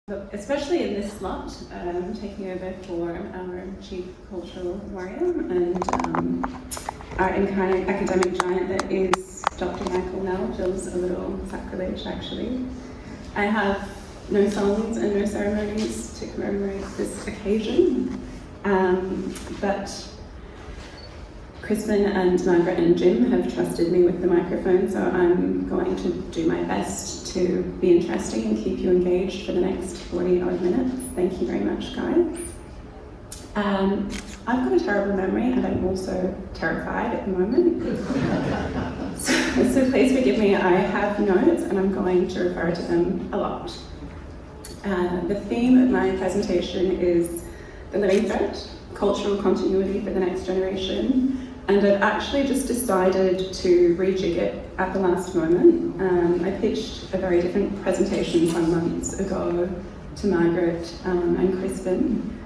Especially in this slot, taking over for our Chief Cultural Warrior and our incarnate academic giant that is Dr. Michael Nell feels a little sacrilege actually. I have no songs and no ceremonies to commemorate this occasion, but Crispin and Margaret and Jim have trusted me with the microphone, so I'm going to do my best to be interesting and keep you engaged for the next 40 odd minutes. Thank you very much, guys. I've got a terrible memory and I'm also terrified at the moment. so please forgive me, I have notes and I'm going to refer to them a lot. The theme of my presentation is the living thread, cultural continuity for the next generation. And I've actually just decided to rejig it at the last moment. I pitched a very different presentation some months ago to Margaret and Crispin.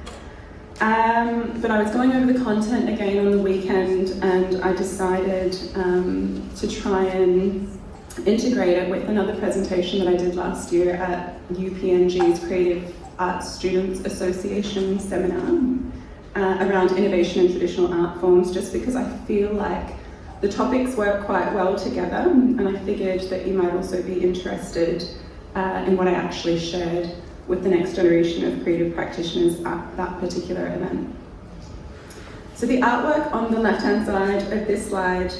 But I was going over the content again on the weekend and I decided to try and integrate it with another presentation that I did last year at UPNG's Creative Arts Students Association seminar. Around innovation in traditional art forms, just because I feel like the topics work quite well together, and I figured that you might also be interested in what I actually shared with the next generation of creative practitioners at that particular event. So the artwork on the left-hand side of this slide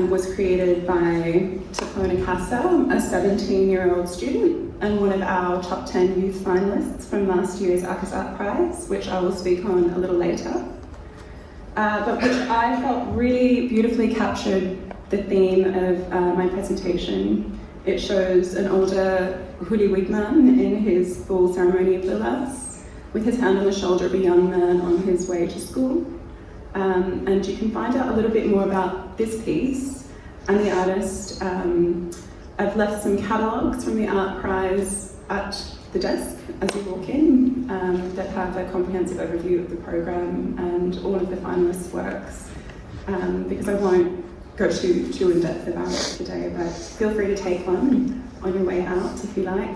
was created by Tapona Casa, a 17-year-old student and one of our top 10 youth finalists from last year's Akis Art Prize, which I will speak on a little later, but which I felt really beautifully captured the theme of my presentation. It shows an older hoodie-wig man in his full ceremony of lilas, with his hand on the shoulder of a young man on his way to school. And you can find out a little bit more about this piece and the artist. I've left some catalogues from the Art Prize at the desk as you walk in that have a comprehensive overview of the programme and all of the finalists' works, because I won't go too in depth about it today, but feel free to take one on your way out if you like.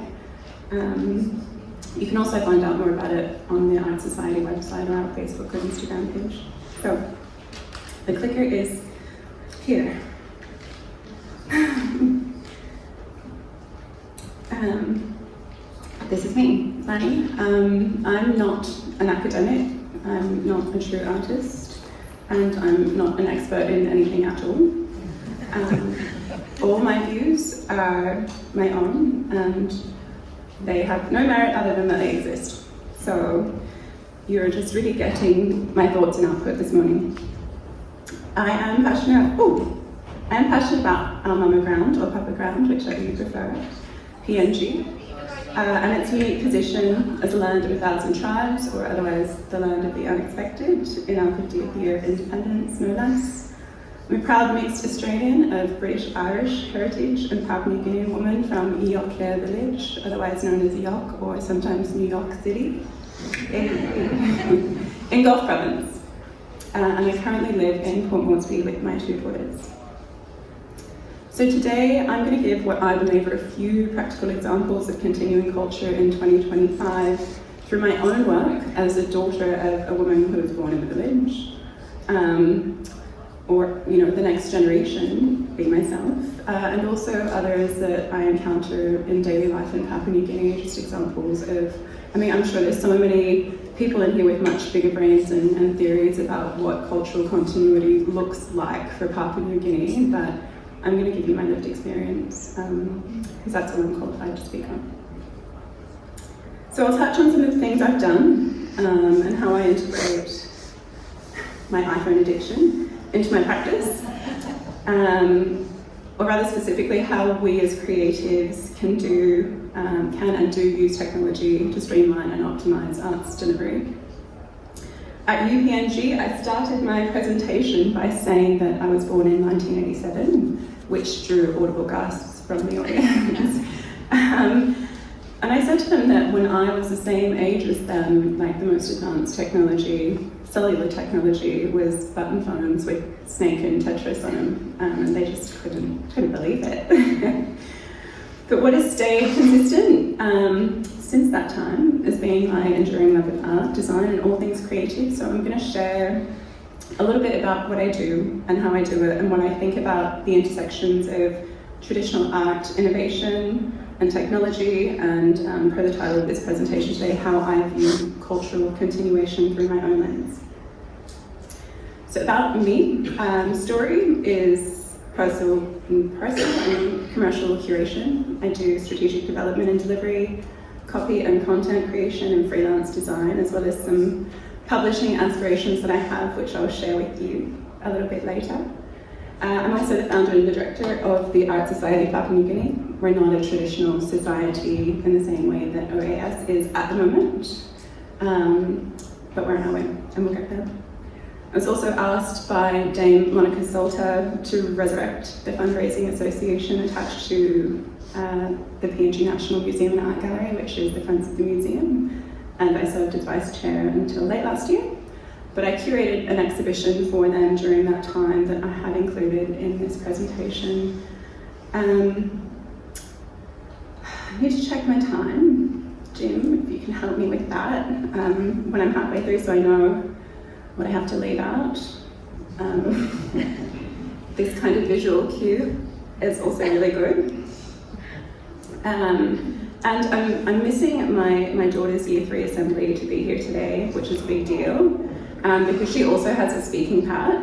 You can also find out more about it on the Art Society website or our Facebook or Instagram page. So, the clicker is here. This is me, Lani. I'm not an academic, I'm not a true artist, and I'm not an expert in anything at all. All my views are my own, and they have no merit other than that they exist. So you're just really getting my thoughts and output this morning. I am passionate about our mama ground, or papa ground, whichever you prefer, PNG. And its unique position as a land of 1,000 tribes, or otherwise the land of the unexpected, in our 50th year of independence, no less. I'm a proud mixed Australian of British Irish heritage and Papua New Guinea woman from Yorkshire village, otherwise known as York, or sometimes New York City, in Gulf Province. And I currently live in Port Moresby with my 2 daughters. So today I'm going to give what I believe are a few practical examples of continuing culture in 2025 through my own work as a daughter of a woman who was born in the village, or the next generation, being myself, and also others that I encounter in daily life in Papua New Guinea, just examples of, I'm sure there's so many people in here with much bigger brains and theories about what cultural continuity looks like for Papua New Guinea, but I'm going to give you my lived experience, because that's what I'm qualified to speak on. So I'll touch on some of the things I've done, and how I integrate my iPhone addiction into my practice, or rather specifically how we as creatives can and do use technology to streamline and optimize arts delivery. At UPNG, I started my presentation by saying that I was born in 1987, which drew audible gasps from the audience. And I said to them that when I was the same age as them, like the most advanced technology, cellular technology, was button phones with Snake and Tetris on them, and they just couldn't believe it. But what has stayed consistent since that time has been my enduring love of art, design, and all things creative. So I'm going to share a little bit about what I do and how I do it, and what I think about the intersections of traditional art, innovation, and technology, and per the title of this presentation today, how I view cultural continuation through my own lens. So about me, Stori is personal and commercial curation. I do strategic development and delivery, copy and content creation, and freelance design, as well as some publishing aspirations that I have, which I'll share with you a little bit later. I'm also the founder and the director of the Art Society of Papua New Guinea. We're not a traditional society in the same way that OAS is at the moment, but we're on our way, and we'll get there. I was also asked by Dame Monica Salter to resurrect the fundraising association attached to the PNG National Museum and Art Gallery, which is the Friends of the Museum, and I served as vice chair until late last year. But I curated an exhibition for them during that time that I have included in this presentation. I need to check my time. Jim, if you can help me with that when I'm halfway through, so I know what I have to leave out. This kind of visual cue is also really good. And I'm missing my daughter's Year 3 assembly to be here today, which is a big deal. Because she also has a speaking part.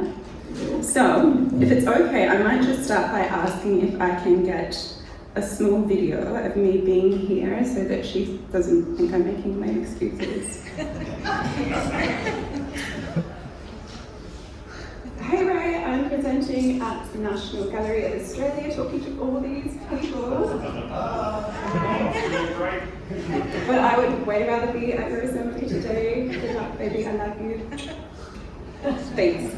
So, if it's okay, I might just start by asking if I can get a small video of me being here so that she doesn't think I'm making my excuses. Hey Ray, I'm presenting at the National Gallery of Australia, talking to all these people. But I would way rather be at your assembly today. Good luck, baby, I love you. Thanks.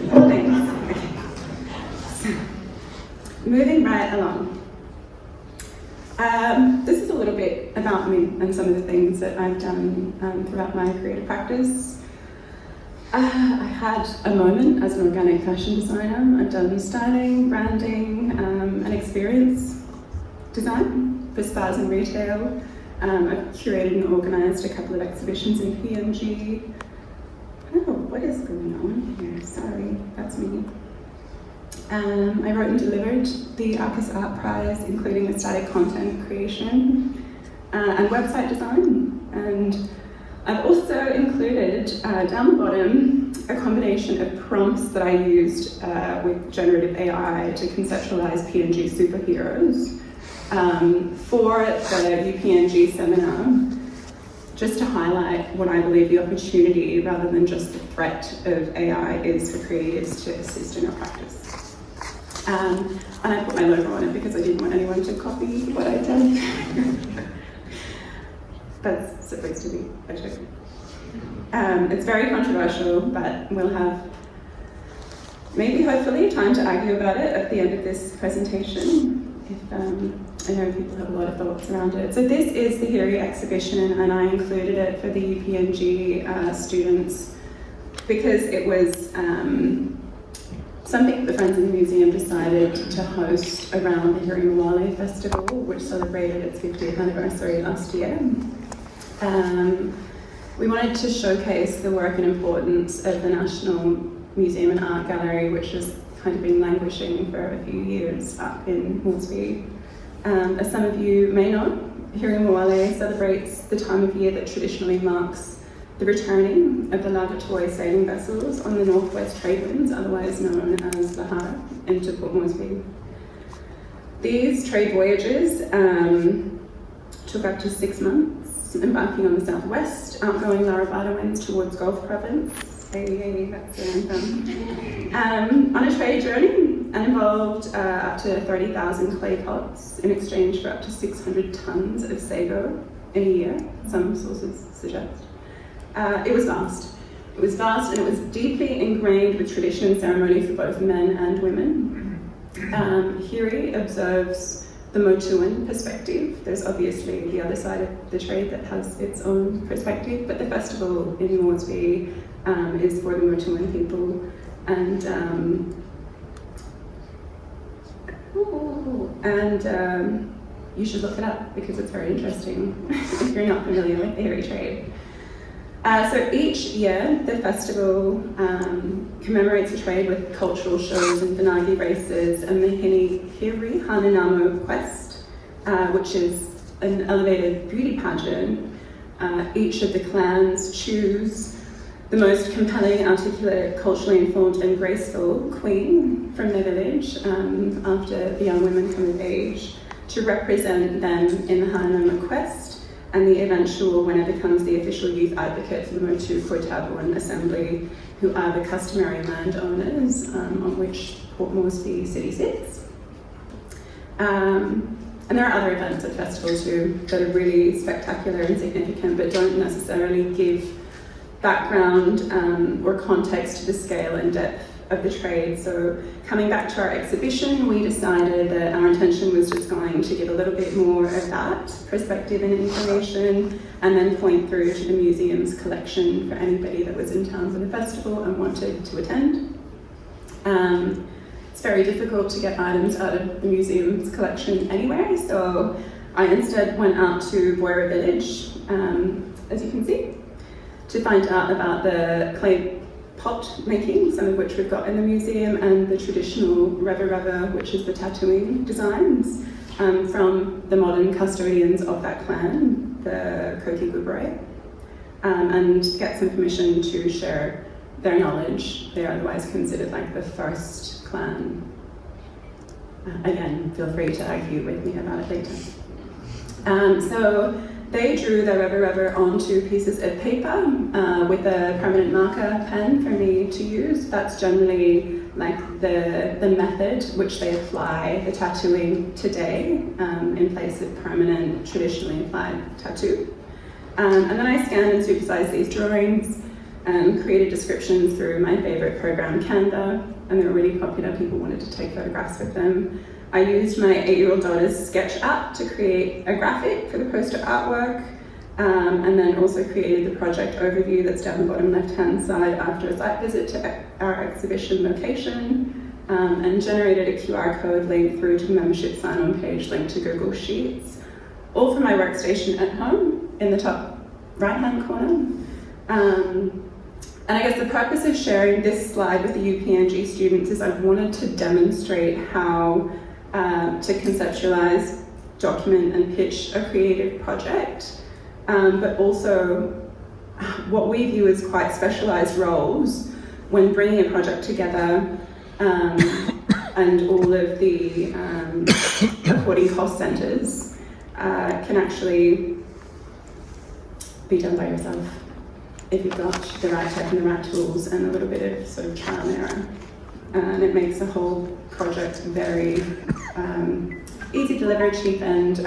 Thanks. So, moving right along. This is a little bit about me and some of the things that I've done throughout my creative practice. I had a moment as an organic fashion designer. I've done styling, branding, and experience design for spas and retail. I've curated and organised a couple of exhibitions in PNG. Oh, what is going on here? Sorry, that's me. I wrote and delivered the Akis Art Prize, including the static content creation and website design. And I've also included, down the bottom, a combination of prompts that I used with generative AI to conceptualize PNG superheroes for the UPNG seminar, just to highlight what I believe the opportunity rather than just the threat of AI is for creatives to assist in our practice. And I put my logo on it because I didn't want anyone to copy what I'd done. That's supposed to be a joke. It's very controversial, but we'll have maybe, hopefully, time to argue about it at the end of this presentation. If I know people have a lot of thoughts around it. So this is the Hiri exhibition, and I included it for the UPNG students because it was something the Friends of the Museum decided to host around the Hiri Mawale Festival, which celebrated its 50th anniversary last year. We wanted to showcase the work and importance of the National Museum and Art Gallery, which has kind of been languishing for a few years up in Moresby. As some of you may know, Hiri Mawale celebrates the time of year that traditionally marks the returning of the Lavatoi sailing vessels on the northwest trade winds, otherwise known as Lahara, into Port Moresby. These trade voyages took up to 6 months, embarking on the southwest, outgoing Larabada winds towards Gulf Province. Hey, that's where I'm from. On a trade journey, and involved up to 30,000 clay pots in exchange for up to 600 tons of sago in a year, some sources suggest. It was vast. It was vast, and it was deeply ingrained with tradition and ceremony for both men and women. Hiri observes the Motuan perspective. There's obviously the other side of the trade that has its own perspective, but the festival in Moresby is for the Motuan people. And you should look it up because it's very interesting if you're not familiar with the hiri trade. So each year, the festival commemorates the trade with cultural shows and Vinagi races and the Hiri Hananamo Quest, which is an elevated beauty pageant. Each of the clans choose the most compelling, articulate, culturally informed and graceful queen from their village after the young women come of age to represent them in the Hananama Quest, and the eventual winner becomes the official youth advocate for the Motu Koitabouan Assembly, who are the customary landowners on which Port Moresby City sits. And there are other events at festivals too that are really spectacular and significant, but don't necessarily give background or context to the scale and depth of the trade. So coming back to our exhibition, we decided that our intention was just going to give a little bit more of that perspective and information, and then point through to the museum's collection for anybody that was in town for the festival and wanted to attend. It's very difficult to get items out of the museum's collection anyway, so I instead went out to Boira Village, as you can see, to find out about the clay pot making, some of which we've got in the museum, and the traditional reva, which is the tattooing designs from the modern custodians of that clan, the Koki Gubre, and get some permission to share their knowledge. They're otherwise considered like the first clan. Again, feel free to argue with me about it later. So they drew their reva onto pieces of paper with a permanent marker pen for me to use. That's generally like the method which they apply the tattooing today in place of permanent, traditionally applied tattoo. And then I scanned and supersized these drawings and created descriptions through my favorite program, Canva, and they were really popular. People wanted to take photographs with them. I used my 8-year-old daughter's sketch app to create a graphic for the poster artwork, and then also created the project overview that's down the bottom left-hand side after a site visit to our exhibition location, and generated a QR code link through to the membership sign-on page linked to Google Sheets, all from my workstation at home in the top right-hand corner. And I guess the purpose of sharing this slide with the UPNG students is I wanted to demonstrate how to conceptualize, document and pitch a creative project, but also what we view as quite specialized roles when bringing a project together, and all of the reporting cost centers can actually be done by yourself if you've got the right tech and the right tools and a little bit of sort of trial and error. And it makes the whole project very easy to deliver, cheap, and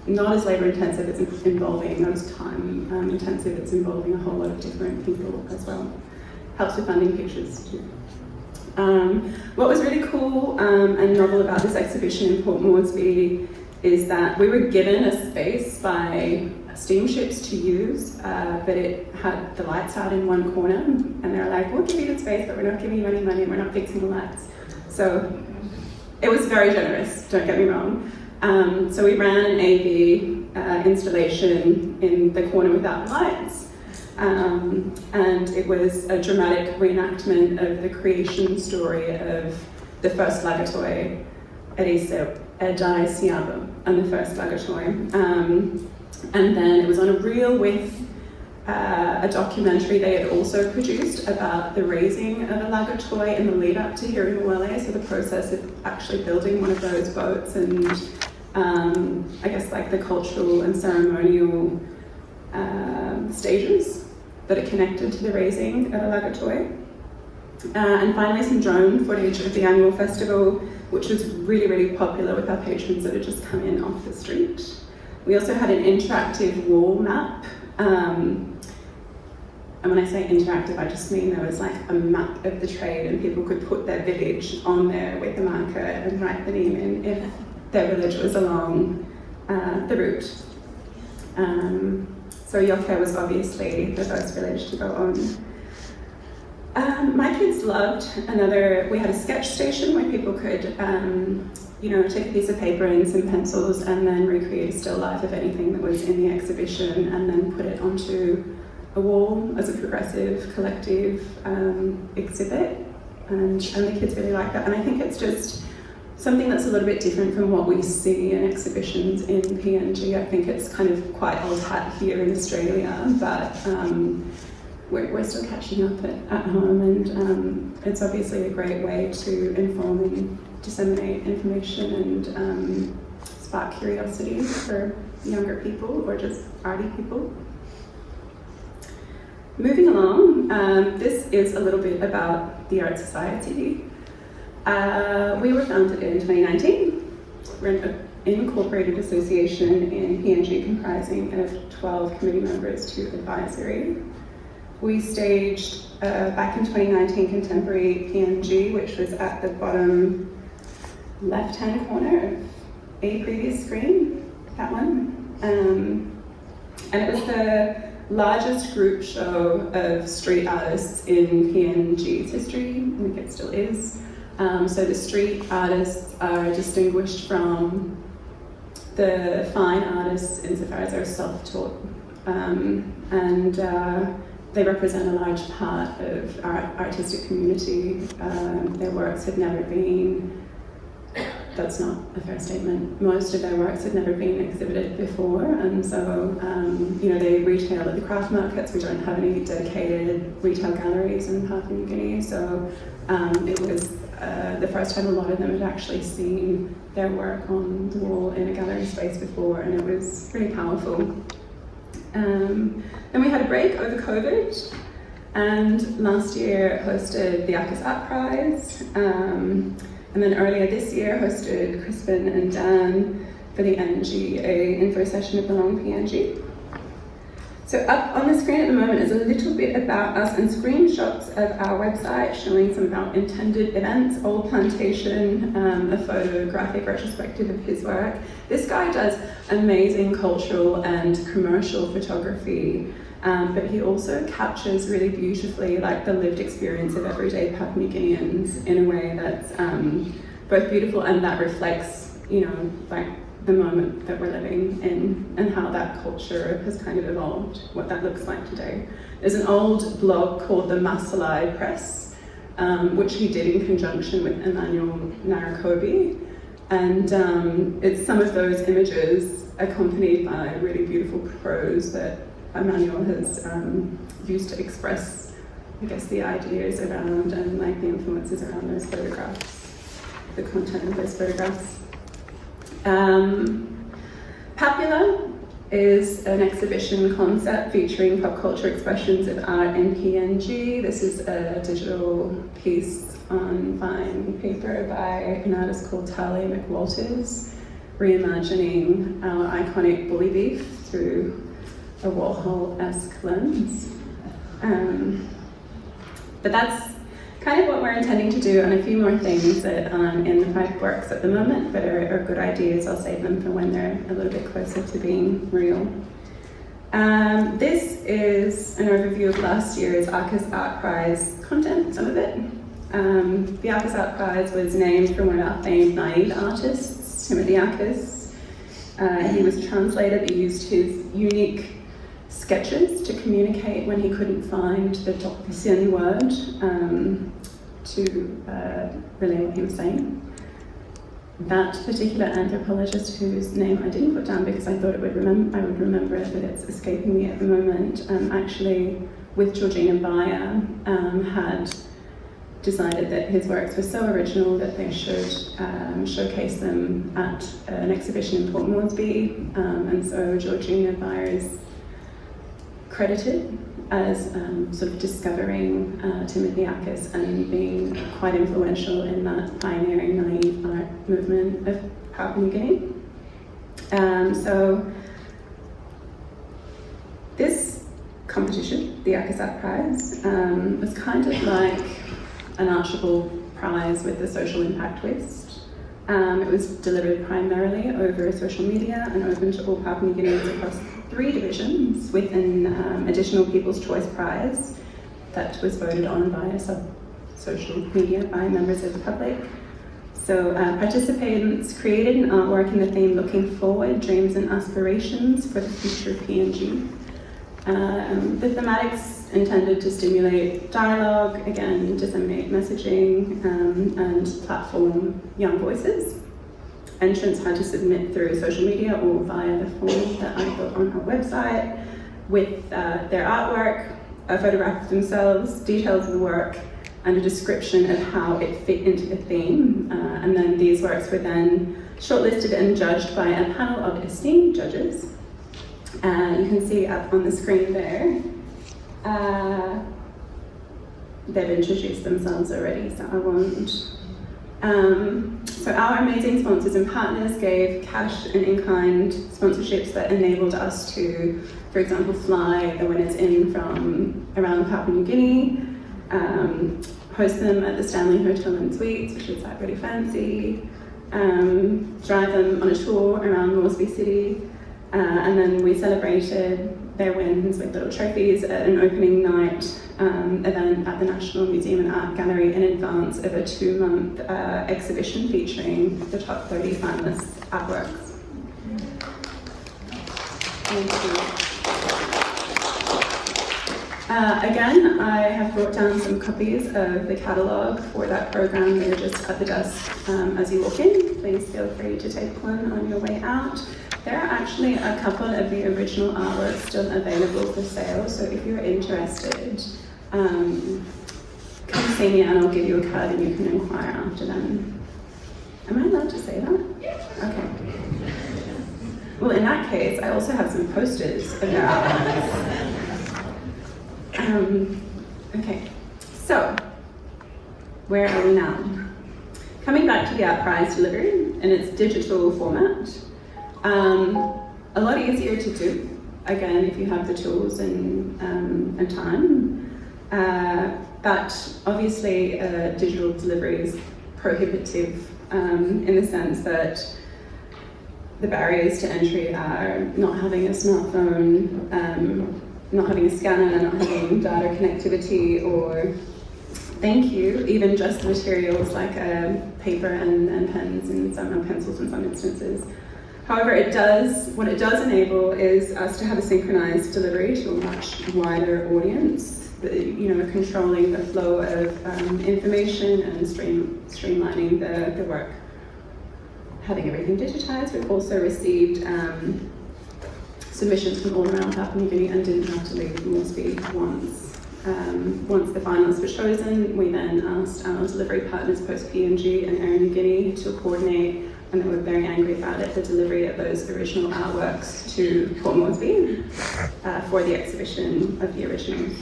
not as labor intensive. It's involving, not as time intensive. It's involving a whole lot of different people as well. Helps with funding pictures too. What was really cool and novel about this exhibition in Port Moresby is that we were given a space by steamships to use, but it had the lights out in one corner, and they were like, we'll give you the space, but we're not giving you any money, and we're not fixing the lights. So it was very generous, don't get me wrong. So we ran an AV installation in the corner without lights, and it was a dramatic reenactment of the creation story of the first lagatoi, Edai Siabo, and the first lagatoi. And then it was on a reel with a documentary they had also produced about the raising of a lagatoi in the lead up to Hiri Mawele, so the process of actually building one of those boats, and I guess like the cultural and ceremonial stages that are connected to the raising of a lagatoi. And finally some drone footage of the annual festival, which was really, really popular with our patrons that had just come in off the street. We also had an interactive wall map, and when I say interactive, I just mean there was like a map of the trade and people could put their village on there with a marker and write the name in if their village was along the route. So Yoke was obviously the first village to go on. My kids loved we had a sketch station where people could, take a piece of paper and some pencils and then recreate a still life of anything that was in the exhibition and then put it onto a wall as a progressive collective exhibit. And the kids really like that. And I think it's just something that's a little bit different from what we see in exhibitions in PNG. I think it's kind of quite old hat here in Australia, but we're still catching up at home, and it's obviously a great way to inform and disseminate information and spark curiosity for younger people or just arty people. Moving along, this is a little bit about the Art Society. We were founded in 2019. We're an incorporated association in PNG comprising of 12 committee members to advisory. We staged back in 2019 Contemporary PNG, which was at the bottom left-hand corner of a previous screen, that one. And it was the largest group show of street artists in PNG's history. I think it still is. So the street artists are distinguished from the fine artists insofar as they're self-taught, and they represent a large part of our artistic community. Their works had never been, that's not a fair statement, most of their works had never been exhibited before, and so they retail at the craft markets. We don't have any dedicated retail galleries in Papua New Guinea, so it was the first time a lot of them had actually seen their work on the wall in a gallery space before, and it was really powerful. Then we had a break over COVID, and last year hosted the Akis Art Prize, and then earlier this year hosted Crispin and Dan for the NGA Info Session of Belong PNG. So up on the screen at the moment is a little bit about us and screenshots of our website showing some of our intended events, Old Plantation, a photographic retrospective of his work. This guy does amazing cultural and commercial photography, but he also captures really beautifully like the lived experience of everyday Papua New Guineans in a way that's both beautiful and that reflects, like the moment that we're living in and how that culture has kind of evolved, what that looks like today. There's an old blog called the Masalai Press, which he did in conjunction with Emmanuel Narakobi, and it's some of those images accompanied by really beautiful prose that Emmanuel has used to express, I guess, the ideas around and like the influences around those photographs, the content of those photographs. Papula is an exhibition concept featuring pop culture expressions of art in PNG. This is a digital piece on fine paper by an artist called Talia McWalters, reimagining our iconic bully beef through a Warhol-esque lens. But that's kind of what we're intending to do, and a few more things that in the pipeworks at the moment, but are good ideas. I'll save them for when they're a little bit closer to being real. This is an overview of last year's Akis Art Prize content, some of it. The Akis Art Prize was named for one of our famed naive artists, Timothy Akis. He was translated, he used his unique sketches to communicate when he couldn't find the Tokpisian word to relay what he was saying. That particular anthropologist, whose name I didn't put down because I thought I would remember it, but it's escaping me at the moment, actually with Georgina Bayer had decided that his works were so original that they should showcase them at an exhibition in Port Moresby, and so Georgina Bayer is credited as sort of discovering Timothy Akis and being quite influential in that pioneering naive art movement of Papua New Guinea. So this competition, the Akis Art Prize, was kind of like an Archibald Prize with the social impact twist. It was delivered primarily over social media and open to all Papua New Guineans across 3 divisions with an additional People's Choice Prize. that was voted on via social media by members of the public. So participants created an artwork in the theme Looking Forward, Dreams and Aspirations for the Future of PNG. The thematics intended to stimulate dialogue, again, disseminate messaging, and platform young voices. Entrants had to submit through social media or via the form that I put on our website with their artwork, a photograph of themselves, details of the work, and a description of how it fit into the theme. And then these works were then shortlisted and judged by a panel of esteemed judges. You can see up on the screen there, they've introduced themselves already, so I won't. So our amazing sponsors and partners gave cash and in-kind sponsorships that enabled us to, for example, fly the winners in from around Papua New Guinea, host them at the Stanley Hotel and Suites, which is like really fancy, drive them on a tour around Moresby City, and then we celebrated their wins with little trophies at an opening night event at the National Museum and Art Gallery in advance of a 2-month exhibition featuring the top 30 finalists' artworks. Thank you. Again, I have brought down some copies of the catalogue for that programme. They're just at the desk as you walk in. Please feel free to take one on your way out. There are actually a couple of the original artworks still available for sale, so if you're interested, come see me and I'll give you a card and you can inquire after them. Am I allowed to say that? Okay. Well, in that case, I also have some posters of their artworks. Okay, so where are we now? Coming back to the Art Prize delivery in its digital format, a lot easier to do, again, if you have the tools and time, but obviously digital delivery is prohibitive in the sense that the barriers to entry are not having a smartphone, not having a scanner, not having data connectivity, or thank you, even just materials like paper and pens and some pencils in some instances. However, what it does enable is us to have a synchronized delivery to a much wider audience, controlling the flow of information and streamlining the work. Having everything digitized, we've also received submissions from all around Papua New Guinea and didn't have to leave Moresby once. Once the finalists were chosen, we then asked our delivery partners, Post PNG and Air New Guinea, to coordinate, and they were very angry about it, the delivery of those original artworks to Port Moresby for the exhibition of the originals.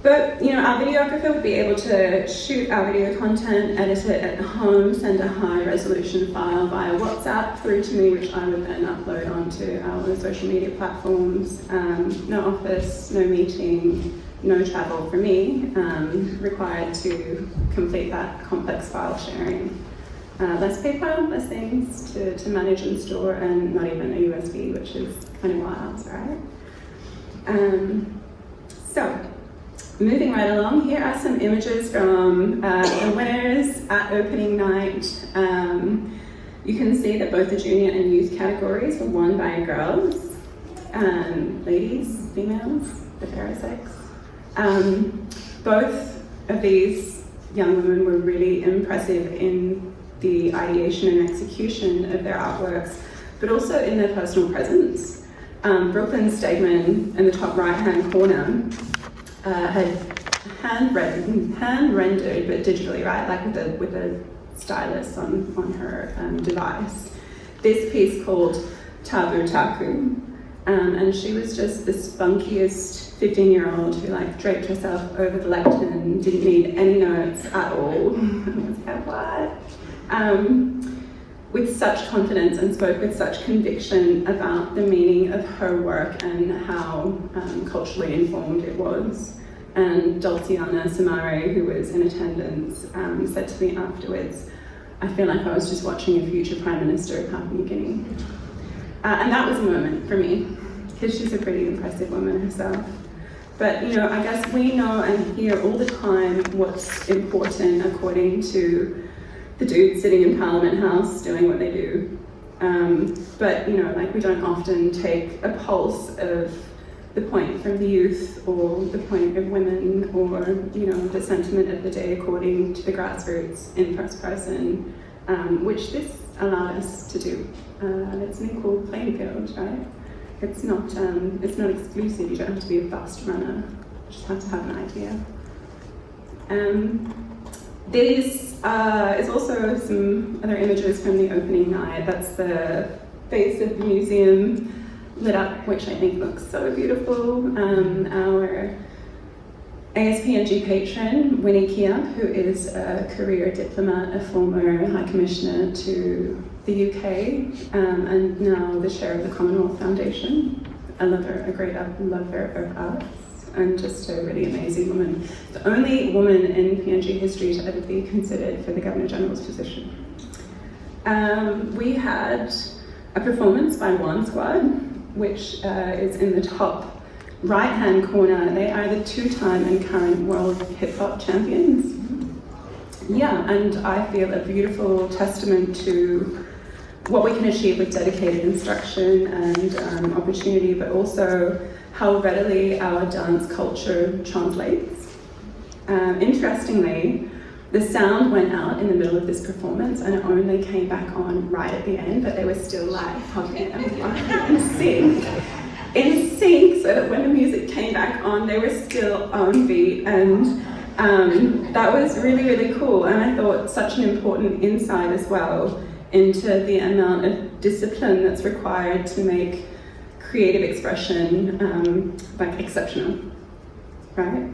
But our videographer would be able to shoot our video content, edit it at home, send a high resolution file via WhatsApp through to me, which I would then upload onto our social media platforms. No office, no meeting, no travel for me required to complete that complex file sharing. Less paper, less things to manage and store, and not even a USB, which is kind of wild, right? So, moving right along, here are some images from the winners at opening night. You can see that both the junior and youth categories were won by girls, ladies, females, the fairer sex. Both of these young women were really impressive in the ideation and execution of their artworks, but also in their personal presence. Brooklyn Stegman in the top right-hand corner had hand-rendered, but digitally, right, like with a stylus on her device, this piece called Tabu Taku, and she was just the spunkiest 15-year-old who draped herself over the lectern, didn't need any notes at all. I was like, what? With such confidence and spoke with such conviction about the meaning of her work and how culturally informed it was. And Dulciana Samare, who was in attendance, said to me afterwards, I feel like I was just watching a future Prime Minister of Papua New Guinea. And that was a moment for me, because she's a pretty impressive woman herself. But I guess we know and hear all the time what's important according to the dudes sitting in Parliament House doing what they do. But we don't often take a pulse of the point from the youth or the point of women or the sentiment of the day according to the grassroots in first person, which this allowed us to do. It's an equal playing field, right? It's not exclusive. You don't have to be a fast runner. You just have to have an idea. This is also some other images from the opening night. That's the face of the museum lit up, which I think looks so beautiful. Our ASPNG patron, Winnie Kiap, who is a career diplomat, a former High Commissioner to the UK, and now the chair of the Commonwealth Foundation. A lover, a great lover of arts, and just a really amazing woman. The only woman in PNG history to ever be considered for the Governor-General's position. We had a performance by One Squad, which is in the top right-hand corner. They are the two-time and current world hip-hop champions. Yeah, and I feel a beautiful testament to what we can achieve with dedicated instruction and opportunity, but also how readily our dance culture translates. Interestingly, the sound went out in the middle of this performance and it only came back on right at the end, but they were still like popping and in sync, so that when the music came back on, they were still on beat, and that was really, really cool. And I thought such an important insight as well into the amount of discipline that's required to make creative expression exceptional, right?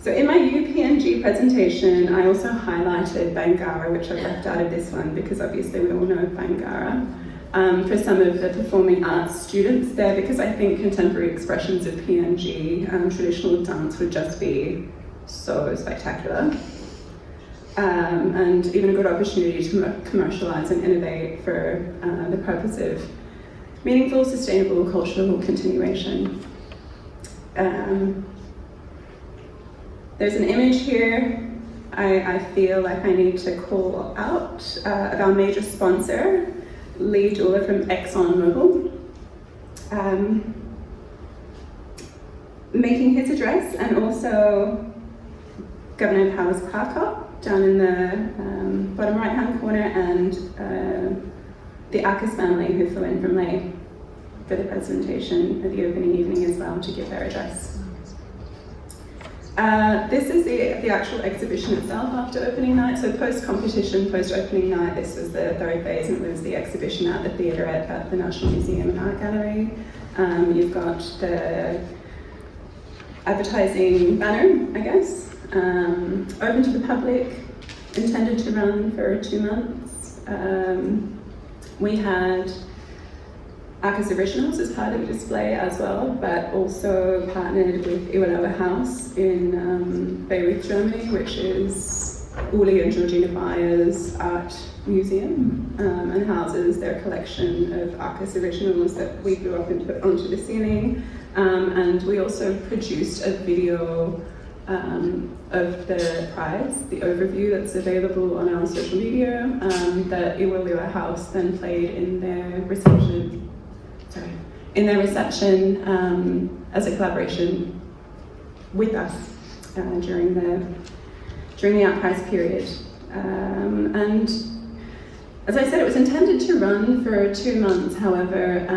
So in my UPNG presentation, I also highlighted Bangara, which I left out of this one because obviously we all know Bangara, for some of the performing arts students there, because I think contemporary expressions of PNG, traditional dance would just be so spectacular. And even a good opportunity to commercialise and innovate for the purpose of meaningful, sustainable cultural continuation. There's an image here I feel like I need to call out of our major sponsor, Lee Dula from ExxonMobil, making his address, and also Governor Powers Clarkop down in the bottom right-hand corner, and the Akis family who flew in from Leh for the presentation at the opening evening as well to give their address. This is the actual exhibition itself after opening night. So post-competition, post-opening night, this was the third phase, and it was the exhibition at the theatre at the National Museum and Art Gallery. You've got the advertising banner, I guess, open to the public, intended to run for 2 months. We had Akis Originals as part of the display as well, but also partnered with Iwalawa House in Bayreuth, Germany, which is Uli and Georgina Bayer's art museum, and houses their collection of Akis Originals that we grew up and put onto the ceiling. And we also produced a video of the prize, the overview that's available on our social media, that Iwalawa House then played in their reception. As a collaboration with us during the Art Prize period. And as I said, it was intended to run for 2 months. However,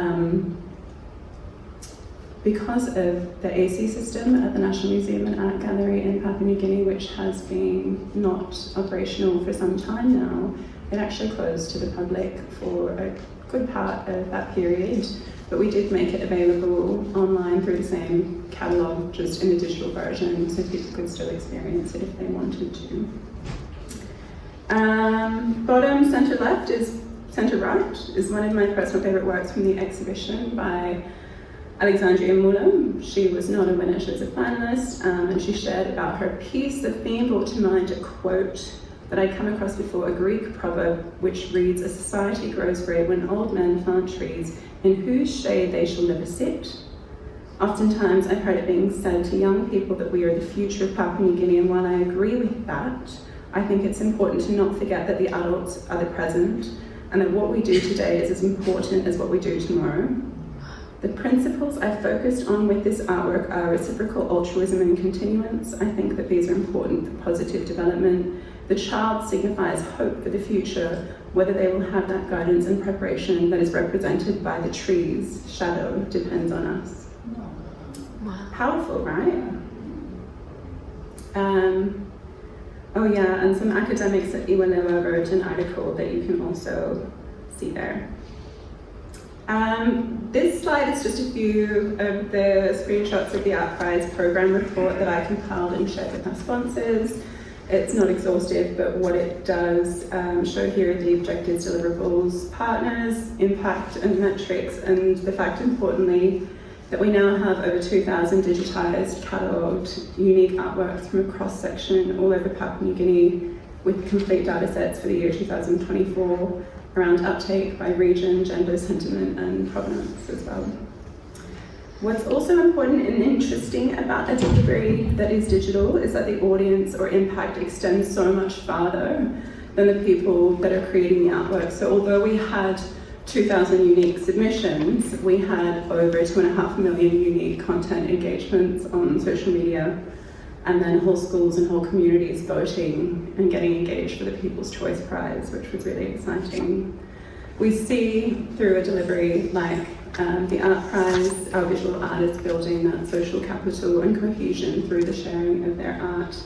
because of the AC system at the National Museum and Art Gallery in Papua New Guinea, which has been not operational for some time now, it actually closed to the public for a good part of that period. But we did make it available online through the same catalogue, just in a digital version, so people could still experience it if they wanted to. Bottom centre left is centre right is one of my personal favourite works from the exhibition by Alexandria Muller. She was not a winner, she was a finalist, and she shared about her piece. The theme brought to mind a quote that I'd come across before, a Greek proverb which reads, "A society grows great when old men plant trees in whose shade they shall never sit. Oftentimes I've heard it being said to young people that we are the future of Papua New Guinea, and while I agree with that, I think it's important to not forget that the adults are the present, and that what we do today is as important as what we do tomorrow. The principles I focused on with this artwork are reciprocal altruism and continuance. I think that these are important for positive development. The child signifies hope for the future, whether they will have that guidance and preparation that is represented by the trees. Shadow depends on us. Wow. Powerful, right? Oh yeah, and some academics at Iwalewa wrote an article that you can also see there. This slide is just a few of the screenshots of the Art Prize program report that I compiled and shared with our sponsors. It's not exhaustive, but what it does show here are the objectives, deliverables, partners, impact and metrics, and the fact, importantly, that we now have over 2,000 digitised, catalogued, unique artworks from a cross-section all over Papua New Guinea with complete data sets for the year 2024 around uptake by region, gender, sentiment and provenance as well. What's also important and interesting about a delivery that is digital is that the audience or impact extends so much farther than the people that are creating the artwork. So although we had 2,000 unique submissions, we had over 2.5 million unique content engagements on social media, and then whole schools and whole communities voting and getting engaged for the People's Choice Prize, which was really exciting. We see through a delivery like the Art Prize, our visual artists building that social capital and cohesion through the sharing of their art,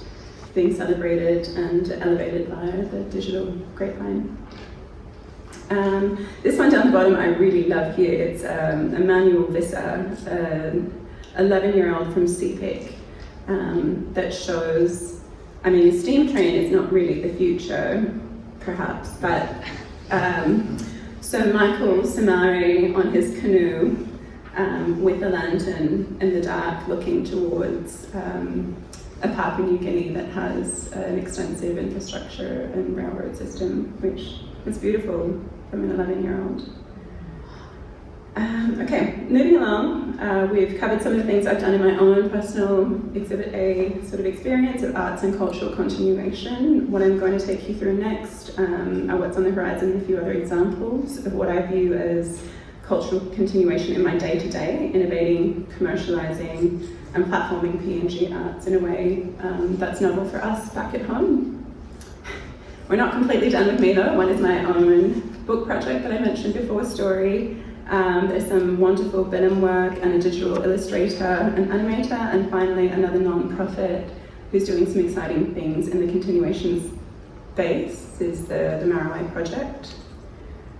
being celebrated and elevated via the digital grapevine. This one down the bottom I really love here. It's Emmanuel Visser, an 11-year-old from CPIC, that shows, I mean, a steam train is not really the future, perhaps, but so Michael Samari on his canoe with a lantern in the dark looking towards a Papua New Guinea that has an extensive infrastructure and railroad system, which is beautiful from an 11-year-old. Okay, moving along, we've covered some of the things I've done in my own personal Exhibit A sort of experience of arts and cultural continuation. What I'm going to take you through next are what's on the horizon and a few other examples of what I view as cultural continuation in my day-to-day, innovating, commercializing, and platforming PNG arts in a way that's novel for us back at home. We're not completely done with me though. One is my own book project that I mentioned before, Stori. There's some wonderful film work and a digital illustrator and animator, and finally another non-profit who's doing some exciting things in the continuation space is the Marawai project.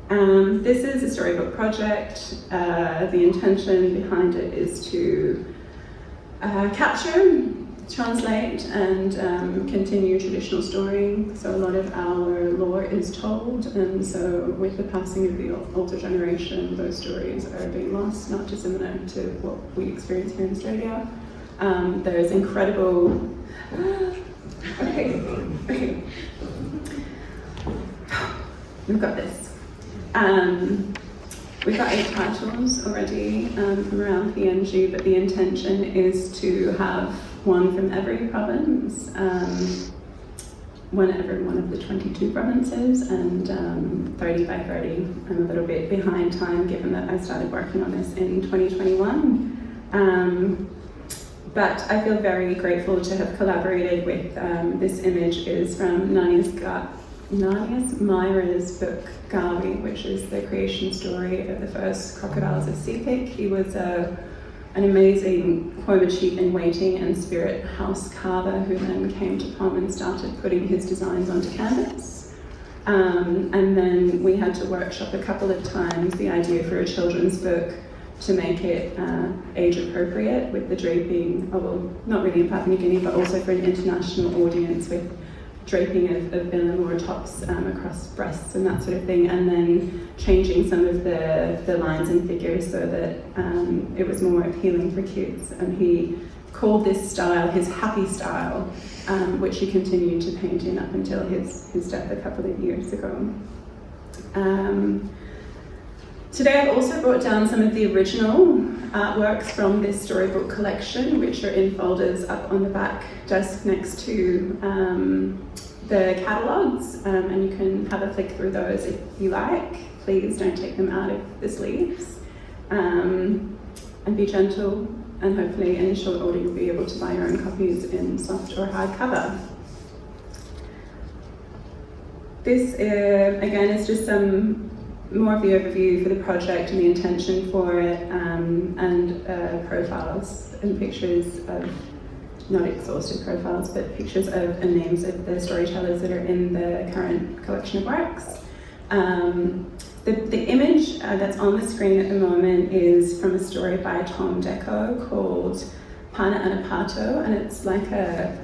This is a storybook project. The intention behind it is to capture, translate and continue traditional story. So a lot of our lore is told, and so with the passing of the older generation, those stories are being lost, not dissimilar to what we experience here in Australia. There's incredible... Okay. We've got this. We've got 8 titles already from around PNG, but the intention is to have one from every province, one of the 22 provinces, and 30 by 30. I'm a little bit behind time given that I started working on this in 2021. But I feel very grateful to have collaborated with, this image is from Lani Myra's book, Gawi, which is the creation story of the first crocodiles of CPIC. He was an amazing Quoma chief in waiting and spirit house carver who then came to POM and started putting his designs onto canvas. And then we had to workshop a couple of times the idea for a children's book to make it age appropriate with the draping, not really in Papua New Guinea, but also for an international audience with draping of Villamora tops across breasts and that sort of thing, and then changing some of the lines and figures so that it was more appealing for kids. And he called this style his happy style, which he continued to paint in up until his death a couple of years ago. Today I've also brought down some of the original artworks from this storybook collection, which are in folders up on the back desk next to the catalogues, and you can have a flick through those if you like. Please don't take them out of the sleeves, and be gentle, and hopefully in short order you'll be able to buy your own copies in soft or hardcover. This, again, is just some more of the overview for the project and the intention for it, and profiles and pictures of, not exhaustive profiles, but pictures of and names of the storytellers that are in the current collection of works. The image that's on the screen at the moment is from a story by Tom Deco called Pana Anapato, and it's like a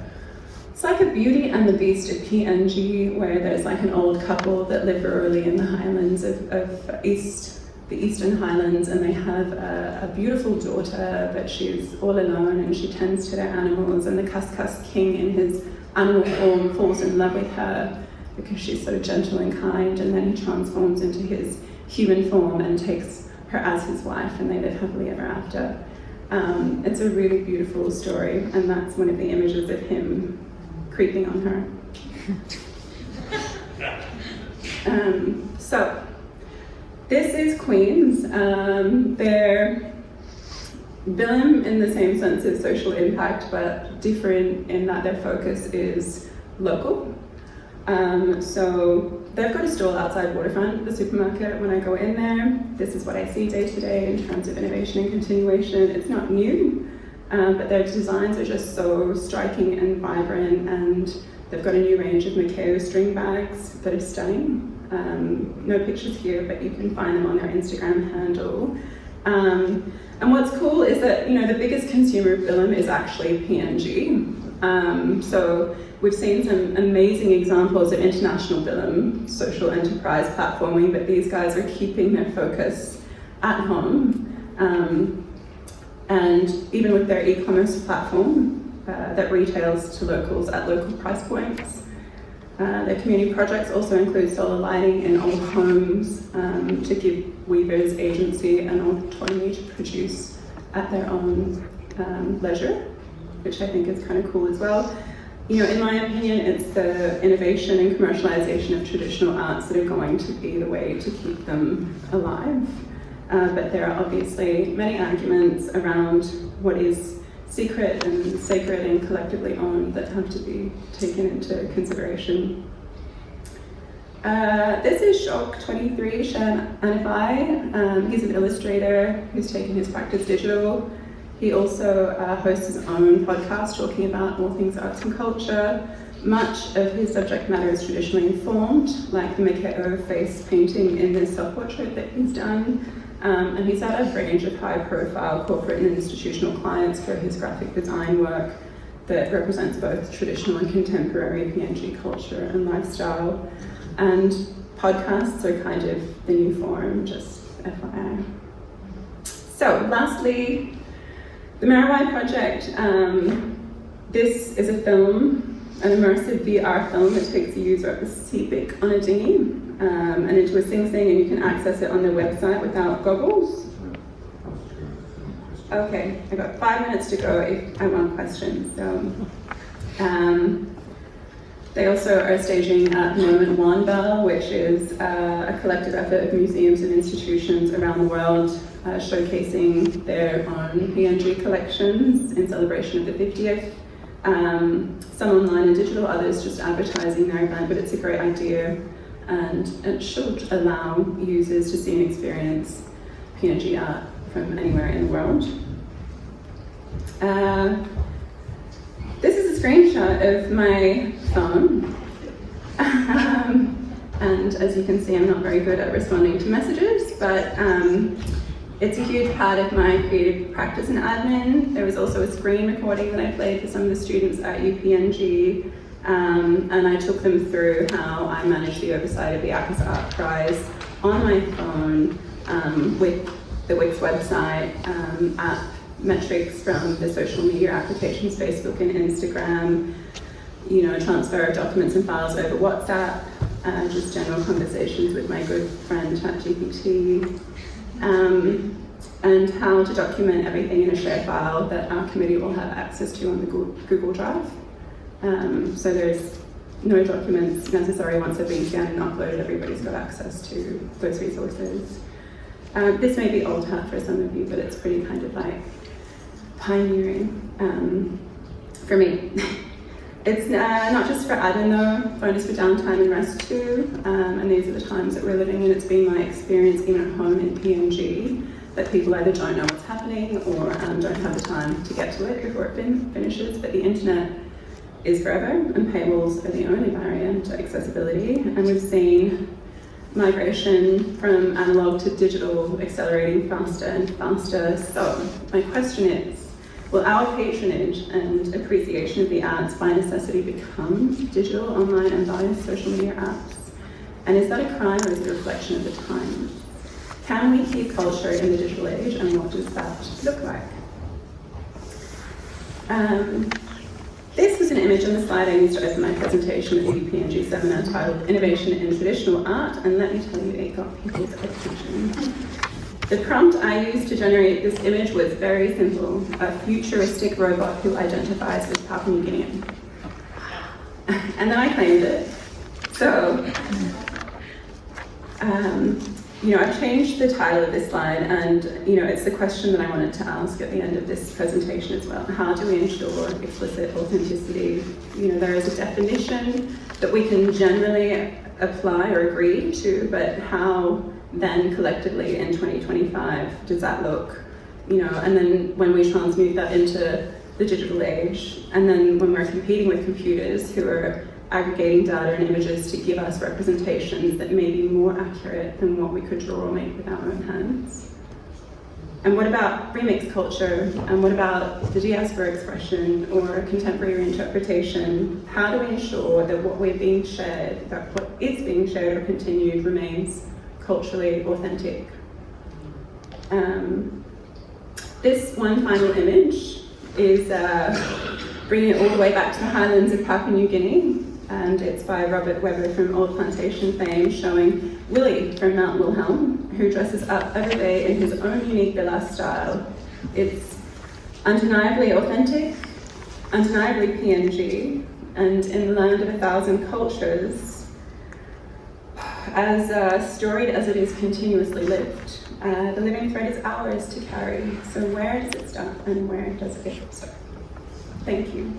Beauty and the Beast of PNG, where there's like an old couple that live rurally in the highlands of the Eastern Highlands, and they have a beautiful daughter, but she's all alone and she tends to their animals, and the Cuscus king in his animal form falls in love with her because she's so gentle and kind, and then he transforms into his human form and takes her as his wife, and they live happily ever after. It's a really beautiful story, and that's one of the images of him creeping on her. So this is Queens. They're Bilum in the same sense as social impact, but different in that their focus is local. So they've got a stall outside Waterfront, the supermarket. When I go in there, this is what I see day to day in terms of innovation and continuation. It's not new, but their designs are just so striking and vibrant, and they've got a new range of Makeo string bags that are stunning. No pictures here, but you can find them on their Instagram handle. And what's cool is that, you know, the biggest consumer of Bilum is actually PNG. So we've seen some amazing examples of international Bilum social enterprise platforming, but these guys are keeping their focus at home. And even with their e-commerce platform that retails to locals at local price points. Their community projects also include solar lighting in old homes to give weavers agency and autonomy to produce at their own leisure, which I think is kind of cool as well. You know, in my opinion, it's the innovation and commercialization of traditional arts that are going to be the way to keep them alive. But there are obviously many arguments around what is secret and sacred and collectively owned that have to be taken into consideration. This is Shock 23, Shan Anifai. He's an illustrator who's taken his practice digital. He also hosts his own podcast talking about all things arts and culture. Much of his subject matter is traditionally informed, like the Makeo face painting in this self-portrait that he's done. And he's had a range of high-profile corporate and institutional clients for his graphic design work that represents both traditional and contemporary PNG culture and lifestyle. And podcasts are kind of the new form, just FYI. So, lastly, the Marawai project. This is a film, an immersive VR film that takes the user up the Sepik on a dinghy and into a Sing Sing, and you can access it on their website without goggles. Okay, I got 5 minutes to go if I want questions. So, they also are staging at Moment One Bell, which is a collective effort of museums and institutions around the world showcasing their own PNG collections in celebration of the 50th. Some online and digital, others just advertising their event, but it's a great idea, and it should allow users to see and experience PNG art from anywhere in the world. This is a screenshot of my phone, and as you can see, I'm not very good at responding to messages, but it's a huge part of my creative practice and admin. There was also a screen recording that I played for some of the students at UPNG, and I took them through how I manage the oversight of the Akis Art Prize on my phone with the Wix website, app metrics from the social media applications, Facebook and Instagram, you know, transfer of documents and files over WhatsApp, just general conversations with my good friend ChatGPT. and how to document everything in a shared file that our committee will have access to on the Google Drive. So there's no documents necessary once they've been scanned and uploaded. Everybody's got access to those resources. This may be old hat for some of you, but it's pretty kind of like pioneering for me. It's not just for admin though, bonus for downtime and rest too, and these are the times that we're living in. It's been my experience even at home in PNG that people either don't know what's happening or don't have the time to get to it before it finishes, but the internet is forever and paywalls are the only barrier to accessibility, and we've seen migration from analog to digital accelerating faster and faster. So my question is, will our patronage and appreciation of the arts by necessity become digital, online, and via social media apps? And is that a crime or is it a reflection of the times? Can we keep culture in the digital age, and what does that look like? This was an image on the slide I used to open my presentation at the PNG seminar titled Innovation in Traditional Art, and let me tell you, it got people's attention. The prompt I used to generate this image was very simple: a futuristic robot who identifies as Papua New Guinean. And then I claimed it. So, I've changed the title of this slide, and it's the question that I wanted to ask at the end of this presentation as well. How do we ensure explicit authenticity? There is a definition that we can generally apply or agree to, but how then collectively in 2025 does that look? And then when we transmute that into the digital age, and then when we're competing with computers who are aggregating data and images to give us representations that may be more accurate than what we could draw or make with our own hands. And what about remix culture? And what about the diaspora expression or contemporary interpretation? How do we ensure that what we're being shared, that what is being shared or continued remains culturally authentic? This one final image is bringing it all the way back to the highlands of Papua New Guinea, and it's by Robert Webber from Old Plantation fame, showing Willie from Mount Wilhelm, who dresses up every day in his own unique villa style. It's undeniably authentic, undeniably PNG, and in the land of 1,000 cultures, as storied as it is continuously lived. The living thread is ours to carry. So where does it start and where does it stop? Thank you.